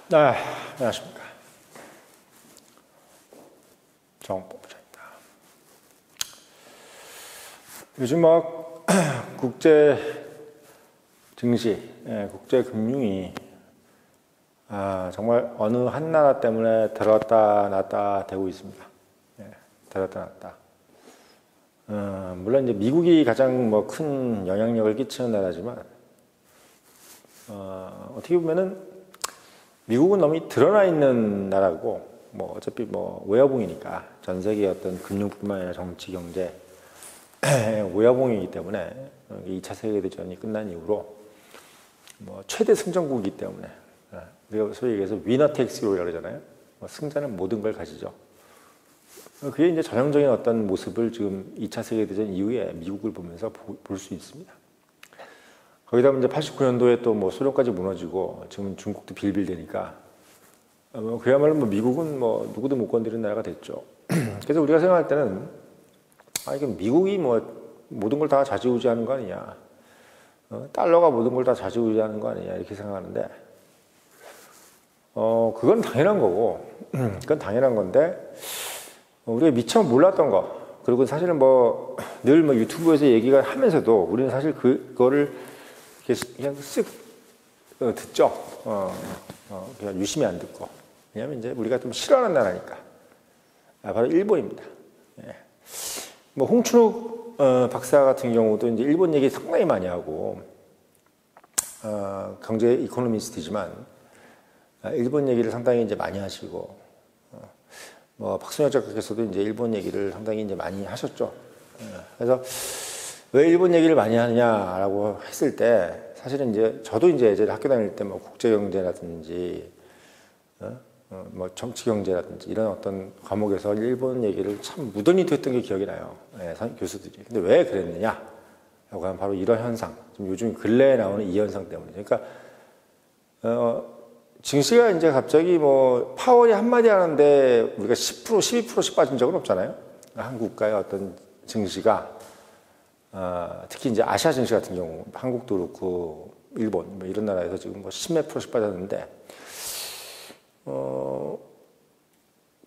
네, 안녕하십니까. 정법 부장입니다. 요즘 막 국제 증시, 국제 금융이 정말 어느 한 나라 때문에 들었다 놨다 되고 있습니다. 들었다 놨다. 물론 이제 미국이 가장 뭐 큰 영향력을 끼치는 나라지만 어떻게 보면은 미국은 너무 드러나 있는 나라고, 뭐 어차피 뭐 외화봉이니까 전 세계 어떤 금융뿐만 아니라 정치, 경제 외화봉이기 때문에 2차 세계대전이 끝난 이후로 뭐 최대 승전국이기 때문에 우리가 소위 얘기해서 위너 테이크스 롤이라고 그러잖아요. 승자는 모든 걸 가지죠. 그게 이제 전형적인 어떤 모습을 지금 2차 세계대전 이후에 미국을 보면서 볼 수 있습니다. 거기다 이제 89년도에 또 뭐 소련까지 무너지고 지금 중국도 빌빌대니까 그야말로 뭐 미국은 뭐 누구도 못 건드리는 나라가 됐죠. 그래서 우리가 생각할 때는 이게 미국이 뭐 모든 걸 다 좌지우지하는 거 아니냐, 달러가 모든 걸 다 좌지우지하는 거 아니냐 이렇게 생각하는데 그건 당연한 거고, 그건 당연한 건데 우리가 미처 몰랐던 거, 그리고 사실은 뭐 늘 뭐 유튜브에서 얘기가 하면서도 우리는 사실 그거를 그냥 쓱 듣죠. 그냥 유심히 안 듣고. 왜냐면 이제 우리가 좀 싫어하는 나라니까. 바로 일본입니다. 뭐 홍춘욱 박사 같은 경우도 이제 일본 얘기 상당히 많이 하고, 경제 이코노미스트지만 일본 얘기를 상당히 이제 많이 하시고, 뭐 박순혁 작가께서도 이제 일본 얘기를 상당히 이제 많이 하셨죠. 그래서 왜 일본 얘기를 많이 하느냐라고 했을 때, 사실은 이제 저도 이제 예전에 학교 다닐 때 뭐 국제경제라든지 뭐 정치경제라든지 이런 어떤 과목에서 일본 얘기를 참 무던히 했던 게 기억이 나요. 교수들이. 근데 왜 그랬느냐라고 하면 바로 이런 현상, 좀 요즘 근래에 나오는 이 현상 때문에. 그러니까 증시가 이제 갑자기 뭐 파월이 한마디 하는데 우리가 10%, 12%씩 빠진 적은 없잖아요. 한 국가의 어떤 증시가 특히 이제 아시아 증시 같은 경우, 한국도 그렇고 일본 뭐 이런 나라에서 지금 뭐 10몇 %씩 빠졌는데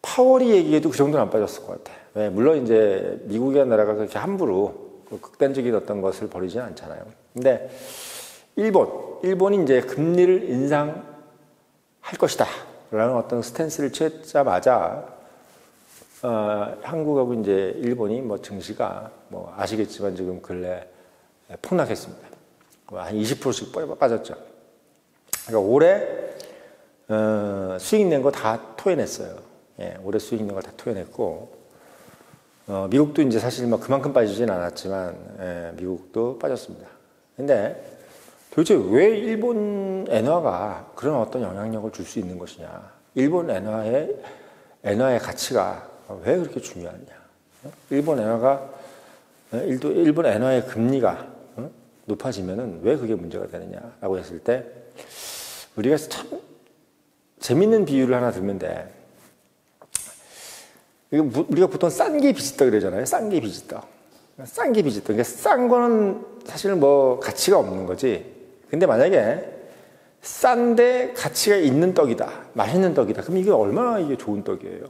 파월이 얘기해도 그 정도는 안 빠졌을 것 같아. 왜? 물론 이제 미국이라는 나라가 그렇게 함부로 극단적인 어떤 것을 벌이지는 않잖아요. 근데 일본이 이제 금리를 인상할 것이다 라는 어떤 스탠스를 취했자마자 한국하고 이제 일본이 뭐 증시가 뭐 아시겠지만 지금 근래 폭락했습니다. 한 20%씩 빠졌죠. 그러니까 올해 수익 낸 거 다 토해냈어요. 올해 수익 낸 거 다 토해냈고, 미국도 이제 사실 뭐 그만큼 빠지진 않았지만 미국도 빠졌습니다. 근데 도대체 왜 일본 엔화가 그런 어떤 영향력을 줄 수 있는 것이냐? 일본 엔화의 가치가 왜 그렇게 중요하냐? 일본 엔화의 금리가 높아지면은 왜 그게 문제가 되느냐라고 했을 때, 우리가 참 재밌는 비유를 하나 들면 돼. 우리가 보통 싼 게 비지떡 그러잖아요. 싼 게 비지떡. 싼 게 비지떡. 그러니까 싼 거는 사실 뭐 가치가 없는 거지. 근데 만약에 싼데 가치가 있는 떡이다, 맛있는 떡이다, 그럼 이게 얼마나 이게 좋은 떡이에요.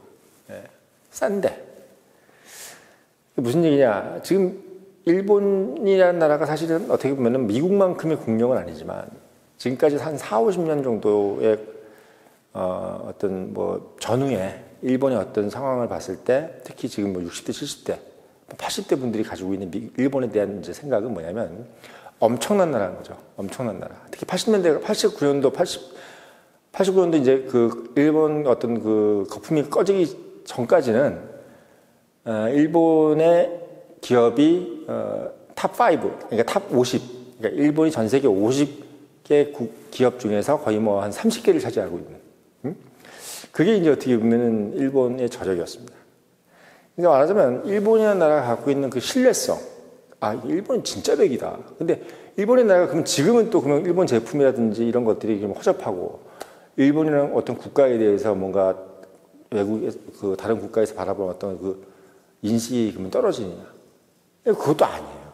싼데. 무슨 얘기냐? 지금 일본이라는 나라가 사실은 어떻게 보면 미국만큼의 국력은 아니지만 지금까지 한 4, 50년 정도의 어떤 뭐 전후에 일본의 어떤 상황을 봤을 때, 특히 지금 뭐 60대, 70대, 80대 분들이 가지고 있는 일본에 대한 이제 생각은 뭐냐면 엄청난 나라는 거죠. 엄청난 나라. 특히 80년대, 89년도 이제 그 일본 어떤 그 거품이 꺼지기 전까지는 일본의 기업이 탑5, 그러니까 탑50, 그러니까 일본이 전 세계 50개 기업 중에서 거의 뭐 한 30개를 차지하고 있는, 그게 이제 어떻게 보면은 일본의 저력이었습니다. 그러니까 말하자면 일본이라는 나라가 갖고 있는 그 신뢰성, 일본은 진짜 백이다. 근데 일본의 나라가 그럼 지금은 또 그러면 일본 제품이라든지 이런 것들이 좀 허접하고, 일본이라는 어떤 국가에 대해서 뭔가 외국의 그 다른 국가에서 바라보는 어떤 그 인식이 그러면 떨어지느냐? 그것도 아니에요.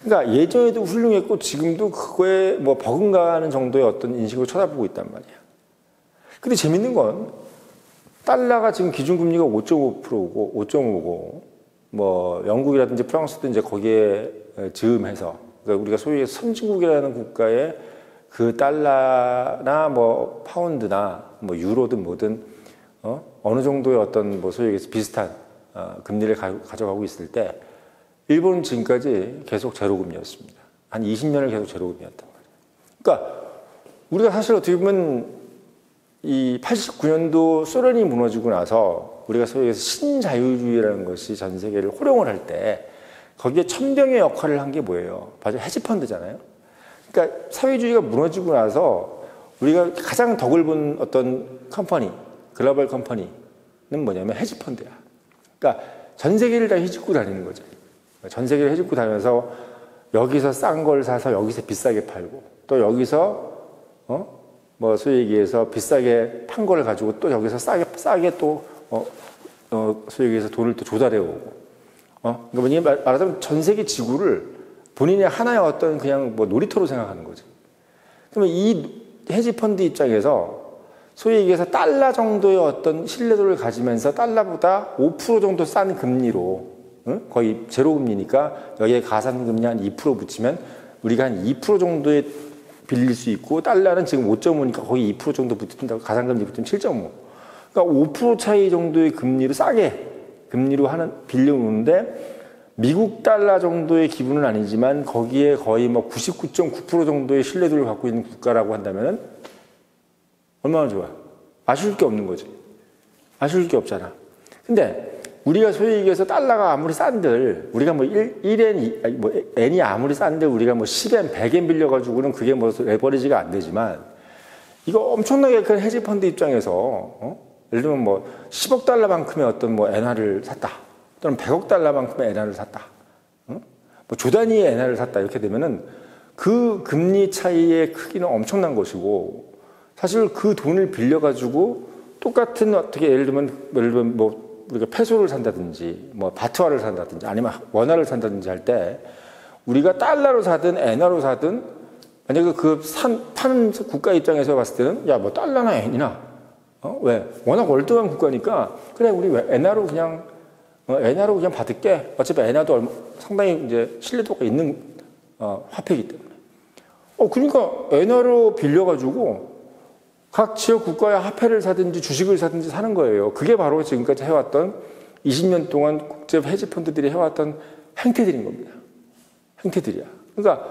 그러니까 예전에도 훌륭했고 지금도 그거에 뭐 버금가는 정도의 어떤 인식으로 쳐다보고 있단 말이야. 근데 재밌는 건 달러가 지금 기준금리가 5.5%고 5.5고 뭐 영국이라든지 프랑스도 이제 거기에 즈음해서 그러니까 우리가 소위 선진국이라는 국가의 그 달러나 뭐 파운드나 뭐 유로든 뭐든 어느 정도의 어떤 뭐 소위 비슷한 금리를 가져가고 있을 때 일본은 지금까지 계속 제로금리였습니다. 한 20년을 계속 제로금리였단 말이에요. 그러니까 우리가 사실 어떻게 보면 이 89년도 소련이 무너지고 나서 우리가 소위 신자유주의라는 것이 전 세계를 호령을 할 때 거기에 천병의 역할을 한 게 뭐예요? 바로 헤지펀드잖아요. 그러니까 사회주의가 무너지고 나서 우리가 가장 덕을 본 어떤 컴퍼니, 글로벌 컴퍼니는 뭐냐면 헤지펀드야. 그러니까 전 세계를 다 헤집고 다니는 거죠. 전 세계를 헤집고 다니면서 여기서 싼 걸 사서 여기서 비싸게 팔고 또 여기서 뭐 소위 얘기해서 비싸게 판 걸 가지고 또 여기서 싸게 또 소위 얘기해서 돈을 또 조달해 오고 그러니까 말하자면 전 세계 지구를 본인의 하나의 어떤 그냥 뭐 놀이터로 생각하는 거죠. 그러면 이 헤지펀드 입장에서 소위 얘기해서 달러 정도의 어떤 신뢰도를 가지면서 달러보다 5% 정도 싼 금리로 거의 제로 금리니까 여기에 가산금리 한 2% 붙이면 우리가 한 2% 정도에 빌릴 수 있고 달러는 지금 5.5니까 거의 2% 정도 붙는다고 가산금리 붙으면 7.5. 그러니까 5% 차이 정도의 금리로 싸게 금리로 빌려오는데 미국 달러 정도의 기분은 아니지만 거기에 거의 뭐 99.9% 정도의 신뢰도를 갖고 있는 국가라고 한다면 얼마나 좋아요? 아쉬울 게 없는 거지. 아쉬울 게 없잖아. 근데 우리가 소위 얘기해서 달러가 아무리 싼들 우리가 뭐 1엔, 뭐 N이 아무리 싼들 우리가 뭐 10엔, 100엔 빌려가지고는 그게 뭐 레버리지가 안 되지만 이거 엄청나게 큰 헤지펀드 입장에서 예를 들면 뭐 10억 달러만큼의 어떤 뭐 엔화를 샀다. 또는 100억 달러만큼의 엔화를 샀다. 뭐 조 단위의 엔화를 샀다. 이렇게 되면은 그 금리 차이의 크기는 엄청난 것이고 사실 그 돈을 빌려가지고 똑같은 어떻게 예를 들면 뭐 우리가 페소를 산다든지 뭐 바트화를 산다든지 아니면 원화를 산다든지 할 때 우리가 달러로 사든 엔화로 사든 만약에 파는 국가 입장에서 봤을 때는 야 뭐 달러나 엔이나 왜 워낙 월등한 국가니까 그래 우리 엔화로 그냥 받을게. 어차피 엔화도 상당히 이제 신뢰도가 있는 화폐이기 때문에 그러니까 엔화로 빌려가지고 각 지역 국가의 화폐를 사든지 주식을 사든지 사는 거예요. 그게 바로 지금까지 해왔던 20년 동안 국제 헤지펀드들이 해왔던 행태들인 겁니다. 행태들이야. 그러니까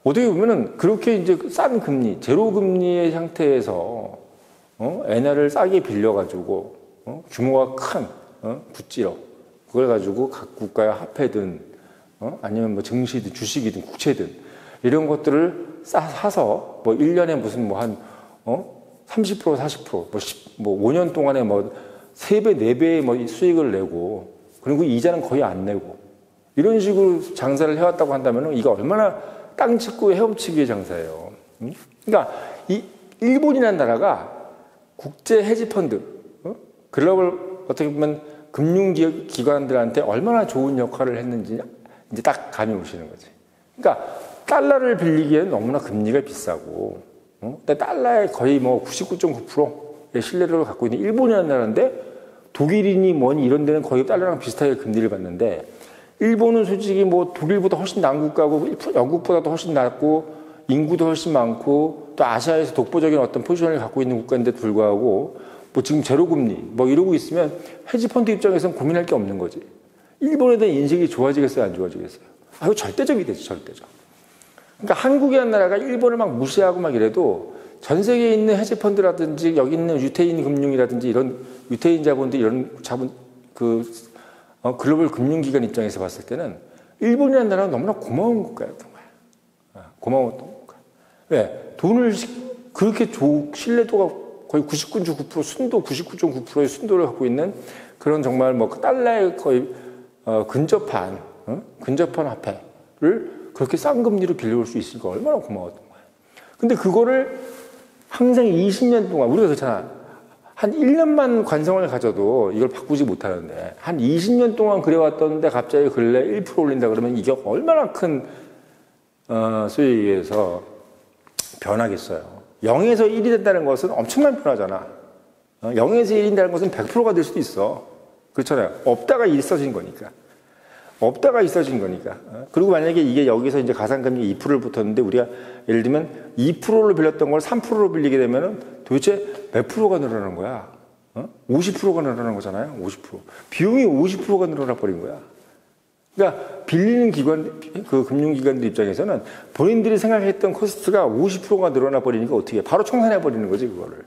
어떻게 보면은 그렇게 이제 싼 금리, 제로 금리의 상태에서 엔화를 싸게 빌려가지고 규모가 큰 굿지로 그걸 가지고 각 국가의 화폐든 아니면 뭐 증시든 주식이든 국채든 이런 것들을 사서 뭐 1년에 무슨 뭐 한 30%, 40%, 뭐 5년 동안에 뭐 3배, 4배의 뭐 수익을 내고, 그리고 이자는 거의 안 내고, 이런 식으로 장사를 해왔다고 한다면 이거 얼마나 땅 짚고 헤엄치기의 장사예요. 그러니까 이 일본이라는 나라가 국제 헤지펀드, 글로벌 어떻게 보면 금융기관들한테 얼마나 좋은 역할을 했는지 이제 딱 감이 오시는 거지. 그러니까 달러를 빌리기에는 너무나 금리가 비싸고, 근데 달러에 거의 뭐 99.9%의 신뢰도를 갖고 있는 일본이라는 나라인데 독일이니 뭐니 이런 데는 거의 달러랑 비슷하게 금리를 받는데 일본은 솔직히 뭐 독일보다 훨씬 나은 국가고 영국보다도 훨씬 낮고 인구도 훨씬 많고 또 아시아에서 독보적인 어떤 포지션을 갖고 있는 국가인데도 불구하고 뭐 지금 제로금리 뭐 이러고 있으면 헤지펀드 입장에서는 고민할 게 없는 거지. 일본에 대한 인식이 좋아지겠어요, 안 좋아지겠어요? 이거 절대적이 되지, 절대적. 그러니까 한국이라는 나라가 일본을 막 무시하고 막 이래도 전 세계에 있는 헤지펀드라든지 여기 있는 유태인 금융이라든지 이런 유태인 자본들 이런 자본 글로벌 금융기관 입장에서 봤을 때는 일본이라는 나라는 너무나 고마운 국가였던 거야. 고마웠던 국가. 왜? 돈을 그렇게 신뢰도가 거의 99.9% 순도 99.9%의 순도를 갖고 있는 그런 정말 뭐 달러에 거의 근접한 화폐를 그렇게 싼 금리로 빌려올 수 있으니까 얼마나 고마웠던 거야. 근데 그거를 항상 20년 동안, 우리가 그렇잖아. 한 1년만 관성을 가져도 이걸 바꾸지 못하는데, 한 20년 동안 그래왔던데 갑자기 근래 1% 올린다 그러면 이게 얼마나 큰, 소위 얘기해서 변하겠어요. 0에서 1이 된다는 것은 엄청난 변화잖아. 0에서 1인다는 것은 100%가 될 수도 있어. 그렇잖아요. 없다가 있어진 거니까. 없다가 있어진 거니까. 그리고 만약에 이게 여기서 이제 가상금리 2%를 붙었는데 우리가 예를 들면 2%로 빌렸던 걸 3%로 빌리게 되면은 도대체 몇 프로가 늘어나는 거야? 50%가 늘어나는 거잖아요. 50%. 비용이 50%가 늘어나 버린 거야. 그러니까 빌리는 기관, 그 금융기관들 입장에서는 본인들이 생각했던 코스트가 50%가 늘어나 버리니까 어떻게 해? 바로 청산해 버리는 거지, 그거를.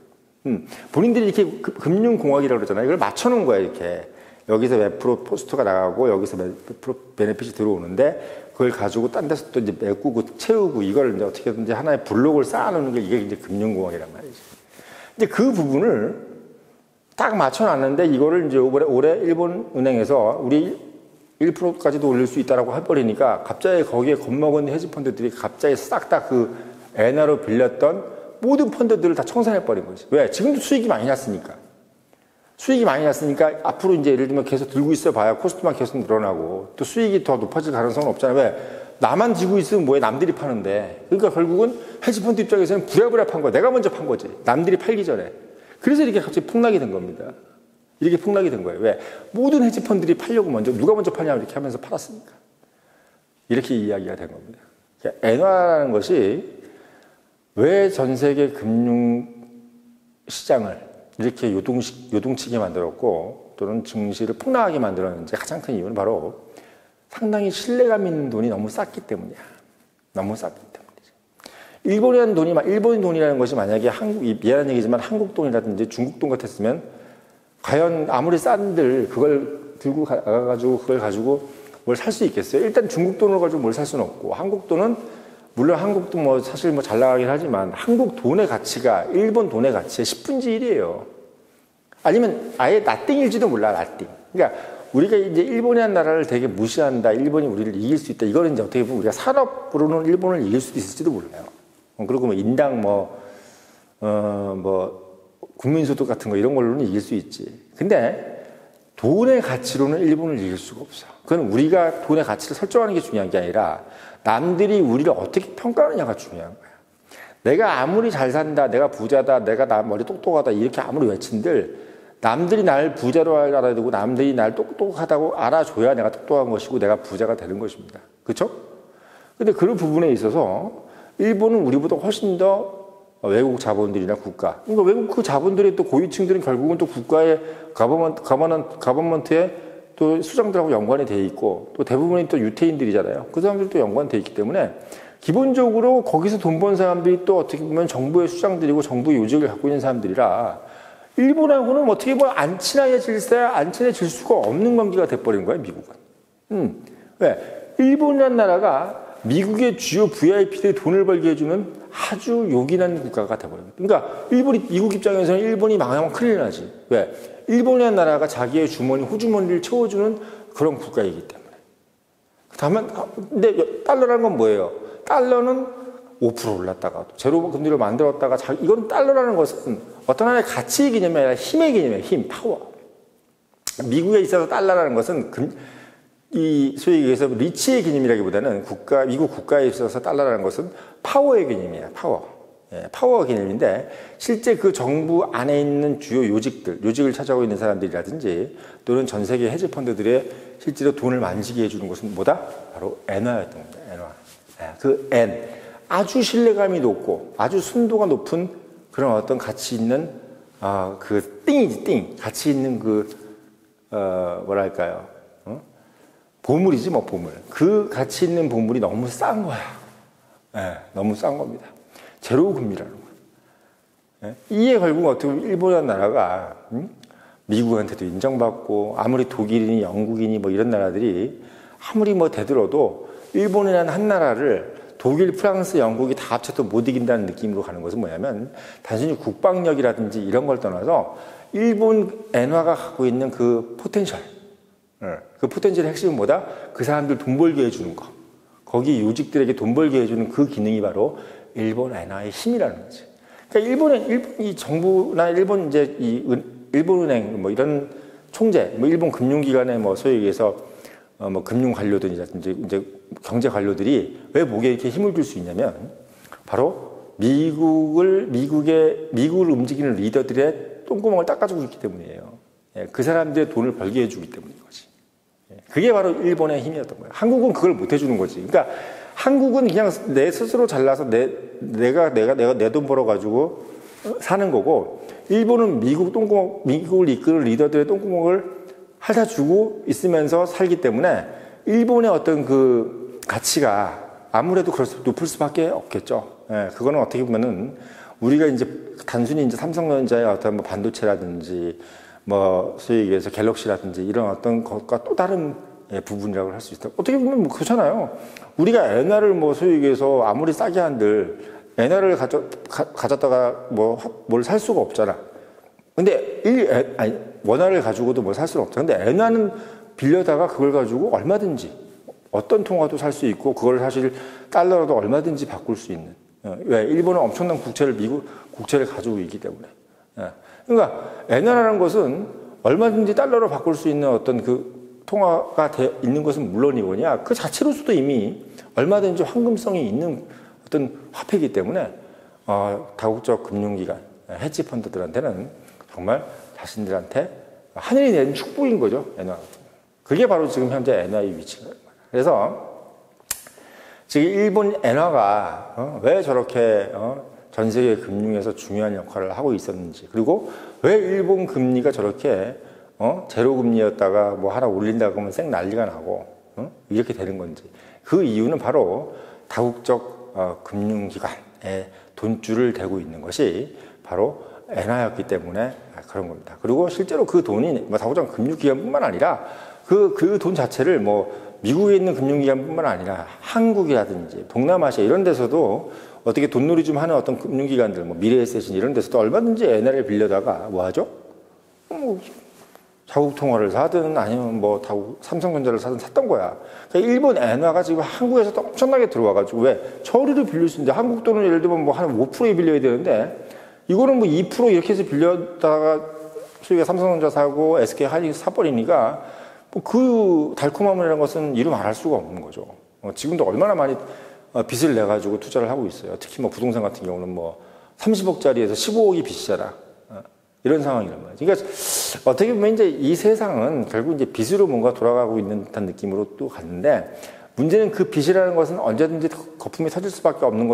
본인들이 이렇게 금융공학이라고 그러잖아요. 이걸 맞춰놓은 거야, 이렇게. 여기서 몇 프로 포스트가 나가고 여기서 몇 프로 베네핏이 들어오는데 그걸 가지고 딴 데서 또 이제 메꾸고 채우고 이걸 이제 어떻게든지 하나의 블록을 쌓아놓는 게 이게 이제 금융공학이란 말이지. 근데 그 부분을 딱 맞춰놨는데 이거를 이제 올해 일본은행에서 우리 1%까지도 올릴 수 있다라고 해버리니까 갑자기 거기에 겁먹은 헤지펀드들이 갑자기 싹 다 그 엔화로 빌렸던 모든 펀드들을 다 청산해버린 거지. 왜? 지금도 수익이 많이 났으니까. 수익이 많이 났으니까 앞으로 이제 예를 들면 계속 들고 있어 봐야 코스트만 계속 늘어나고 또 수익이 더 높아질 가능성은 없잖아요. 왜? 나만 지고 있으면 뭐해? 남들이 파는데. 그러니까 결국은 헤지펀드 입장에서는 부랴부랴 판 거야. 내가 먼저 판 거지. 남들이 팔기 전에. 그래서 이렇게 갑자기 폭락이 된 겁니다. 이렇게 폭락이 된 거예요. 왜? 모든 헤지펀드들이 팔려고 먼저 누가 먼저 파냐 이렇게 하면서 팔았으니까. 이렇게 이야기가 된 겁니다. 엔화라는 것이 왜 전 세계 금융 시장을 이렇게 요동치게 만들었고 또는 증시를 폭락하게 만들었는지 가장 큰 이유는 바로 상당히 신뢰감 있는 돈이 너무 쌌기 때문이야. 너무 쌌기 때문이지. 일본 돈이라는 것이 만약에 미안한 얘기지만 한국 돈이라든지 중국 돈 같았으면 과연 아무리 싼들 그걸 들고 가가지고 그걸 가지고 뭘 살 수 있겠어요? 일단 중국 돈을 가지고 뭘 살 수는 없고 한국 돈은 물론 한국도 뭐 사실 뭐 잘 나가긴 하지만 한국 돈의 가치가 일본 돈의 가치의 10분의 1이에요. 아니면 아예 나띵일지도 몰라, 나띵. 그러니까 우리가 이제 일본이라는 나라를 되게 무시한다, 일본이 우리를 이길 수 있다. 이거는 이제 어떻게 보면 우리가 산업으로는 일본을 이길 수도 있을지도 몰라요. 그리고 뭐 인당 국민소득 같은 거 이런 걸로는 이길 수 있지. 근데 돈의 가치로는 일본을 이길 수가 없어. 그건 우리가 돈의 가치를 설정하는 게 중요한 게 아니라 남들이 우리를 어떻게 평가하느냐가 중요한 거야. 내가 아무리 잘 산다, 내가 부자다, 내가 나 머리 똑똑하다 이렇게 아무리 외친들 남들이 날 부자로 알아야 되고 남들이 날 똑똑하다고 알아줘야 내가 똑똑한 것이고 내가 부자가 되는 것입니다. 그렇죠? 근데 그런 부분에 있어서 일본은 우리보다 훨씬 더 외국 자본들이나 국가, 그러니까 외국 그 자본들의 또 고위층들은 결국은 또 국가의 가버먼트의 또 수장들하고 연관이 돼 있고 또 대부분이 또 유태인들이잖아요. 그 사람들도 연관돼 있기 때문에 기본적으로 거기서 돈 번 사람들이 또 어떻게 보면 정부의 수장들이고 정부의 요직을 갖고 있는 사람들이라 일본하고는 어떻게 보면 안 친해질 수가 없는 관계가 돼버린 거예요, 미국은. 왜? 일본이라는 나라가 미국의 주요 VIP들이 돈을 벌게 해주는 아주 요긴한 국가가 돼버린 거예요. 그러니까 미국 입장에서는 일본이 망하면 큰일 나지. 왜? 일본이라는 나라가 자기의 호주머니를 채워주는 그런 국가이기 때문에. 다만, 근데 달러라는 건 뭐예요? 달러는 5% 올랐다가 제로 금리를 만들었다가 이건 달러라는 것은 어떤 하나의 가치의 개념이 아니라 힘의 개념이에요. 힘, 파워. 미국에 있어서 달러라는 것은 이 소위 얘기해서 리치의 개념이라기보다는 미국 국가에 있어서 달러라는 것은 파워의 개념이에요. 파워 개념인데 실제 그 정부 안에 있는 주요 요직을 차지하고 있는 사람들이라든지 또는 전 세계 헤지펀드들의 실제로 돈을 만지게 해주는 것은 뭐다? 바로 엔화였던 겁니다. 엔화. 그 엔. 아주 신뢰감이 높고 아주 순도가 높은 그런 어떤 가치 있는 그 띵이지, 띵. 가치 있는 뭐랄까요? 보물이지 뭐 보물. 그 가치 있는 보물이 너무 싼 거야. 너무 싼 겁니다. 제로 금리라는 거야. 이에 결국 어떻게 보면 일본이라는 나라가 미국한테도 인정받고 아무리 독일이니 영국이니 뭐 이런 나라들이 아무리 뭐 대들어도 일본이라는 한 나라를 독일, 프랑스, 영국이 다 합쳐도 못 이긴다는 느낌으로 가는 것은 뭐냐면 단순히 국방력이라든지 이런 걸 떠나서 일본 엔화가 갖고 있는 그 포텐셜, 그 포텐셜의 핵심은 뭐다? 그 사람들 돈 벌게 해주는 거. 거기 요직들에게 돈 벌게 해주는 그 기능이 바로 일본 엔화의 힘이라는 거지. 그러니까 일본 이 정부나 일본 이제 일본은행 뭐 이런 총재, 뭐 일본 금융기관의 뭐 소위 얘기해서 뭐 금융 관료들이라든지 이제 경제 관료들이 왜 목에 이렇게 힘을 줄 수 있냐면 바로 미국을 움직이는 리더들의 똥구멍을 닦아주고 있기 때문이에요. 예, 그 사람들의 돈을 벌게 해주기 때문인 거지. 예, 그게 바로 일본의 힘이었던 거예요. 한국은 그걸 못 해주는 거지. 그러니까 한국은 그냥 내 스스로 잘나서 내가 내 돈 벌어가지고 사는 거고, 일본은 미국을 이끄는 리더들의 똥구멍을 핥아주고 있으면서 살기 때문에 일본의 어떤 그 가치가 아무래도 높을 수밖에 없겠죠. 예, 그거는 어떻게 보면은 우리가 이제 단순히 이제 삼성전자의 어떤 뭐 반도체라든지 뭐 소위 얘기해서 갤럭시라든지 이런 어떤 것과 또 다른 부분이라고 할 수 있다. 어떻게 보면 뭐 그렇잖아요. 우리가 엔화를 뭐 소위 얘기해서 아무리 싸게 한들 엔화를 가졌다가 뭘 살 수가 없잖아. 근데 원화를 가지고도 뭘 살 수는 없잖아. 근데 엔화는 빌려다가 그걸 가지고 얼마든지 어떤 통화도 살 수 있고, 그걸 사실 달러로도 얼마든지 바꿀 수 있는. 왜? 일본은 엄청난 미국 국채를 가지고 있기 때문에. 그러니까 엔화라는 것은 얼마든지 달러로 바꿀 수 있는 어떤 그 통화가 있는 것은 물론이거냐, 그 자체로서도 이미 얼마든지 황금성이 있는 어떤 화폐이기 때문에 다국적 금융기관, 헤지펀드들한테는 정말 자신들한테 하늘이 내린 축복인 거죠, 엔화. 그게 바로 지금 현재 엔화의 위치가. 그래서 지금 일본 엔화가 왜 저렇게 전 세계 금융에서 중요한 역할을 하고 있었는지, 그리고 왜 일본 금리가 저렇게 제로 금리였다가 뭐 하나 올린다고 하면 쌩 난리가 나고 이렇게 되는 건지, 그 이유는 바로 다국적 금융기관에 돈줄을 대고 있는 것이 바로 엔화였기 때문에 그런 겁니다. 그리고 실제로 그 돈이 뭐 다국적 금융기관뿐만 아니라 그 돈 자체를 뭐 미국에 있는 금융기관뿐만 아니라 한국이라든지 동남아시아 이런 데서도 어떻게 돈놀이 좀 하는 어떤 금융기관들, 뭐 미래에셋인 이런 데서도 얼마든지 엔화를 빌려다가 뭐 하죠? 뭐 자국 통화를 사든 아니면 뭐 삼성전자를 사든 샀던 거야. 그러니까 일본 엔화가 지금 한국에서도 엄청나게 들어와가지고, 왜? 저리로 빌릴 수 있는데, 한국 돈은 예를 들면 뭐 한 5%에 빌려야 되는데, 이거는 뭐 2% 이렇게 해서 빌려다가 소위가 삼성전자 사고 SK 하이닉스 사버리니까 뭐 그 달콤함이라는 것은 이루 말할 수가 없는 거죠. 지금도 얼마나 많이 빚을 내가지고 투자를 하고 있어요. 특히 뭐 부동산 같은 경우는 뭐 30억짜리에서 15억이 빚이잖아. 이런 상황이란 말이에요. 그러니까 어떻게 보면 이제 이 세상은 결국 이제 빚으로 뭔가 돌아가고 있는 듯한 느낌으로 또 갔는데, 문제는 그 빚이라는 것은 언제든지 거품이 터질 수밖에 없는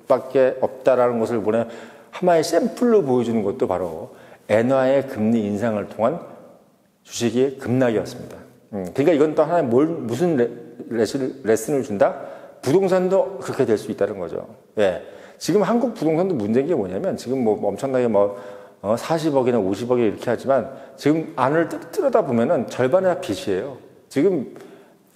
밖에 없다라는 것을 보내 하나의 샘플로 보여주는 것도 바로 엔화의 금리 인상을 통한 주식의 급락이었습니다. 그러니까 이건 또 하나의 무슨 레슨을 준다? 부동산도 그렇게 될 수 있다는 거죠. 예. 지금 한국 부동산도 문제인 게 뭐냐면, 지금 뭐 엄청나게 40억이나 50억이 이렇게 하지만, 지금 안을 뜯어다 보면은 절반이 다 빚이에요. 지금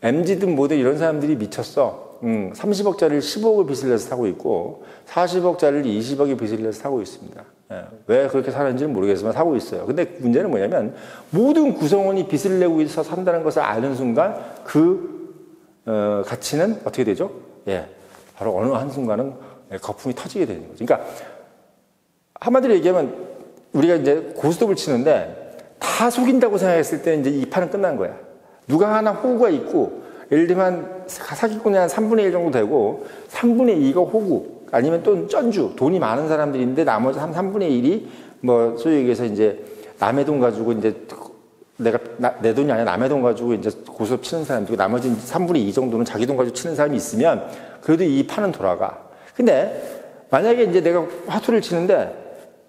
MZ든 뭐든 이런 사람들이 미쳤어. 30억짜리를 15억을 빚을 내서 사고 있고, 40억짜리를 20억의 빚을 내서 사고 있습니다. 예, 왜 그렇게 사는지는 모르겠지만 사고 있어요. 근데 문제는 뭐냐면, 모든 구성원이 빚을 내고 있어 산다는 것을 아는 순간 그 가치는 어떻게 되죠? 예, 바로 어느 한순간은 거품이 터지게 되는 거죠. 그러니까 한마디로 얘기하면, 우리가 이제 고스톱을 치는데 다 속인다고 생각했을 때 이제 이 판은 끝난 거야. 누가 하나 호구가 있고, 예를 들면 사기꾼이 한 3분의 1 정도 되고 3분의 2가 호구, 아니면 또 쩐주, 돈이 많은 사람들인데 나머지 한 3분의 1이 뭐 소위 얘기해서 이제 남의 돈 가지고 이제 내 돈이 아니라 남의 돈 가지고 이제 고스톱 치는 사람들이고, 나머지 3분의 2 정도는 자기 돈 가지고 치는 사람이 있으면 그래도 이 판은 돌아가. 근데 만약에 이제 내가 화투를 치는데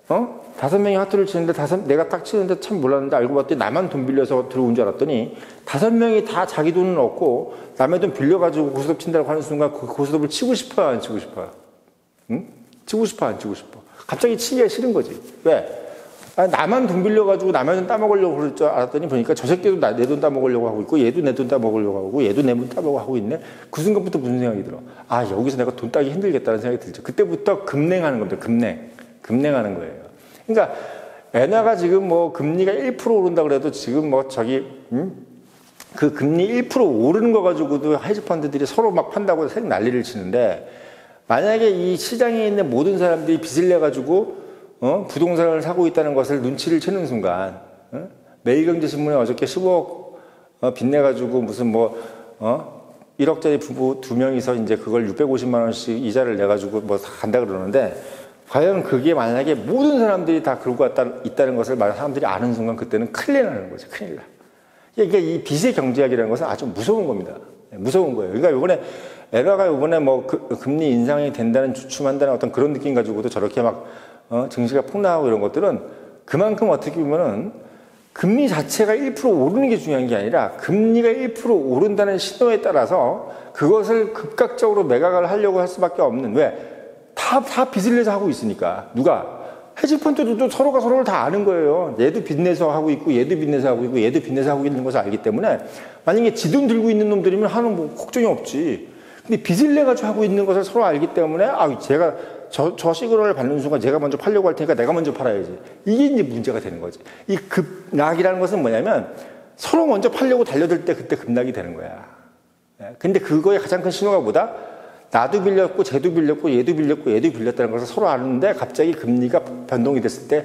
5명이 화투를 치는데 내가 딱 치는데 참 몰랐는데 알고 봤더니 나만 돈 빌려서 들어온 줄 알았더니 5명이 다 자기 돈은 없고 남의 돈 빌려가지고 고스톱 친다고 하는 순간 그 고스톱을 치고 싶어요, 안 치고 싶어요? 응? 치고 싶어, 안 치고 싶어? 갑자기 치기가 싫은 거지. 왜? 나만 돈 빌려가지고 남의 돈 따먹으려고 그럴 줄 알았더니 보니까 저 새끼도 내 돈 따먹으려고 하고 있고, 얘도 내 돈 따먹으려고 하고, 얘도 내 돈 따먹으려고 하고 있네. 그 순간부터 무슨 생각이 들어? 여기서 내가 돈 따기 힘들겠다는 생각이 들죠. 그때부터 급냉하는 겁니다. 급냉하는 거예요. 그러니까 엔화가 지금 뭐 금리가 1% 오른다 그래도 지금 뭐 그 금리 1% 오르는 거 가지고도 헤지펀드들이 서로 막 판다고 생 난리를 치는데, 만약에 이 시장에 있는 모든 사람들이 빚을 내 가지고 부동산을 사고 있다는 것을 눈치를 채는 순간, 매일경제신문에 어저께 15억 빚내 가지고 무슨 1억짜리 부부 2명이서 이제 그걸 650만 원씩 이자를 내 가지고 뭐 간다 그러는데, 과연 그게 만약에 모든 사람들이 다 그러고 있다는 것을 사람들이 아는 순간 그때는 큰일 나는 거죠. 큰일 나. 그러니까 이 빚의 경제학이라는 것은 아주 무서운 겁니다. 무서운 거예요. 그러니까 이번에 에러가 이번에 뭐 금리 인상이 된다는 주춤한다는 어떤 그런 느낌 가지고도 저렇게 막 증시가 폭락하고 이런 것들은 그만큼 어떻게 보면은 금리 자체가 1% 오르는 게 중요한 게 아니라 금리가 1% 오른다는 신호에 따라서 그것을 급각적으로 매각을 하려고 할 수밖에 없는 왜? 다 빚을 내서 하고 있으니까. 누가? 헤지펀드도 서로가 서로를 다 아는 거예요. 얘도 빚 내서 하고 있고 얘도 빚 내서 하고 있고 얘도 빚 내서 하고 있는 것을 알기 때문에 만약에 지돈 들고 있는 놈들이면 하는 뭐 걱정이 없지. 근데 빚을 내가지고 하고 있는 것을 서로 알기 때문에 제가 저 시그널을 받는 순간 제가 먼저 팔려고 할 테니까 내가 먼저 팔아야지. 이게 이제 문제가 되는 거지. 이 급락이라는 것은 뭐냐면 서로 먼저 팔려고 달려들 때 그때 급락이 되는 거야. 근데 그거의 가장 큰 신호가 뭐다? 나도 빌렸고 쟤도 빌렸고 얘도 빌렸고 얘도 빌렸다는 것을 서로 아는데 갑자기 금리가 변동이 됐을 때